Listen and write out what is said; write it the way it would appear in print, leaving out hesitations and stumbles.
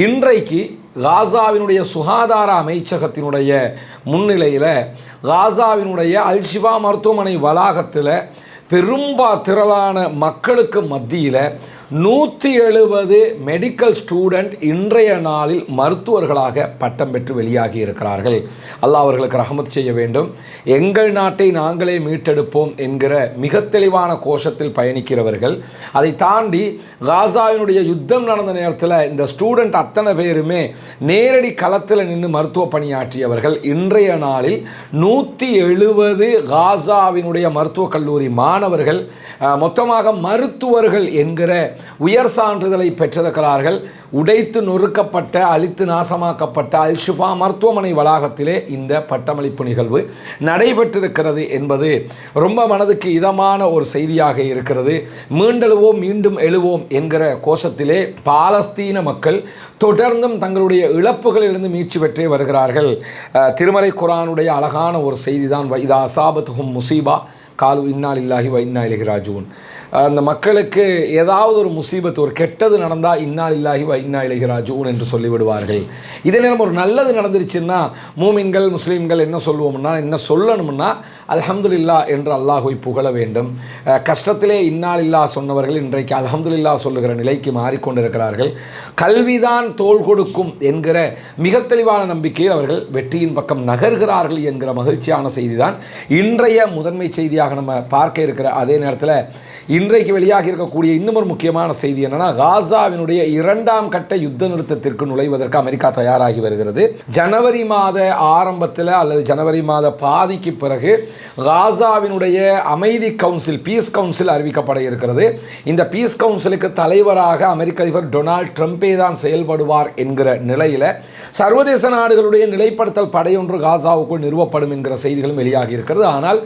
இன்றைக்கு காசாவினுடைய சுகாதார அமைச்சகத்தினுடைய முன்னிலையில் காசாவினுடைய அல்-ஷிஃபா மருத்துவமனை வளாகத்தில் திரளான மக்களுக்கு மத்தியில் 170 மெடிக்கல் ஸ்டூடெண்ட் இன்றைய நாளில் மருத்துவர்களாக பட்டம் பெற்று வெளியாகி இருக்கிறார்கள். அல்லாஹ் அவர்களுக்கு ரஹமத் செய்ய வேண்டும். எங்கள் நாட்டை நாங்களே மீட்டெடுப்போம் என்கிற மிக தெளிவான கோஷத்தில் பயணிக்கிறவர்கள். அதை தாண்டி காசாவினுடைய யுத்தம் நடந்த நேரத்தில் இந்த ஸ்டூடெண்ட் அத்தனை பேருமே நேரடி களத்தில் நின்று மருத்துவ பணியாற்றியவர்கள். இன்றைய நாளில் 170 காசாவினுடைய மருத்துவக் கல்லூரி மாணவர்கள் மொத்தமாக மருத்துவர்கள் என்கிற உயர் சான்றிதழை பெற்றிருக்கிறார்கள். உடைத்து நொறுக்கப்பட்ட அழித்து நாசமாக்கப்பட்ட அல்-ஷிஃபா மருத்துவமனை வளாகத்திலே இந்த பட்டமளிப்பு நிகழ்வு நடைபெற்றிருக்கிறது என்பது ரொம்ப மனதுக்கு இதமான ஒரு செய்தியாக இருக்கிறது. மீண்டெழுவோம் மீண்டும் எழுவோம் என்கிற கோஷத்திலே பாலஸ்தீன மக்கள் தொடர்ந்தும் தங்களுடைய இழப்புகளிலிருந்து மீட்சி பெற்றே வருகிறார்கள். திருமறை குர்ஆனுடைய அழகான ஒரு செய்தி தான் இதா அஸாபத்துஹும் முஸீபா காலு இன்னா லில்லாஹி வ இன்னா இலைஹி ராஜிஊன். அந்த மக்களுக்கு ஏதாவது ஒரு முசீபத்து, ஒரு கெட்டது நடந்தால் இன்னா லில்லாஹி வ இன்னா இலைஹி ராஜிஊன் என்று சொல்லிவிடுவார்கள். இதே நேரம் ஒரு நல்லது நடந்துருச்சுன்னா மூமின்கள் முஸ்லீம்கள் என்ன சொல்லுவோம்னா, என்ன சொல்லணும்னா அல்ஹம்துலில்லாஹ் என்று அல்லாஹ்வை புகழ வேண்டும். கஷ்டத்திலே இன்னா லில்லாஹ் சொன்னவர்கள் இன்றைக்கு அல்ஹம்துலில்லாஹ் சொல்லுகிற நிலைக்கு மாறிக்கொண்டிருக்கிறார்கள். கல்விதான் தோள் கொடுக்கும் என்கிற மிக தெளிவான நம்பிக்கையில் அவர்கள் வெற்றியின் பக்கம் நகர்கிறார்கள் என்கிற மகிழ்ச்சியான செய்தி தான் இன்றைய முதன்மை செய்தியாக நம்ம பார்க்க இருக்கிற அதே நேரத்தில் இன்றைக்கு வெளியாக இருக்கக்கூடிய இன்னும் ஒரு முக்கியமான செய்தி என்னன்னா, காசாவினுடைய 2ஆம் கட்ட யுத்த நிறுத்தத்திற்கு நுழைவதற்கு அமெரிக்கா தயாராகி வருகிறது. ஜனவரி மாத ஆரம்பத்தில் அல்லது ஜனவரி மாத பாதிக்கு பிறகு காசாவினுடைய அமைதி கவுன்சில், பீஸ் கவுன்சில் அறிவிக்கப்பட இருக்கிறது. இந்த பீஸ் கவுன்சிலுக்கு தலைவராக அமெரிக்க அதிபர் டொனால்ட் ட்ரம்பே தான் செயல்படுவார் என்கிற நிலையில் சர்வதேச நாடுகளுடைய நிலைப்படுத்தல் படையொன்று காசாவுக்குள் நிறுவப்படும் என்கிற செய்திகளும் வெளியாகி இருக்கிறது. ஆனால்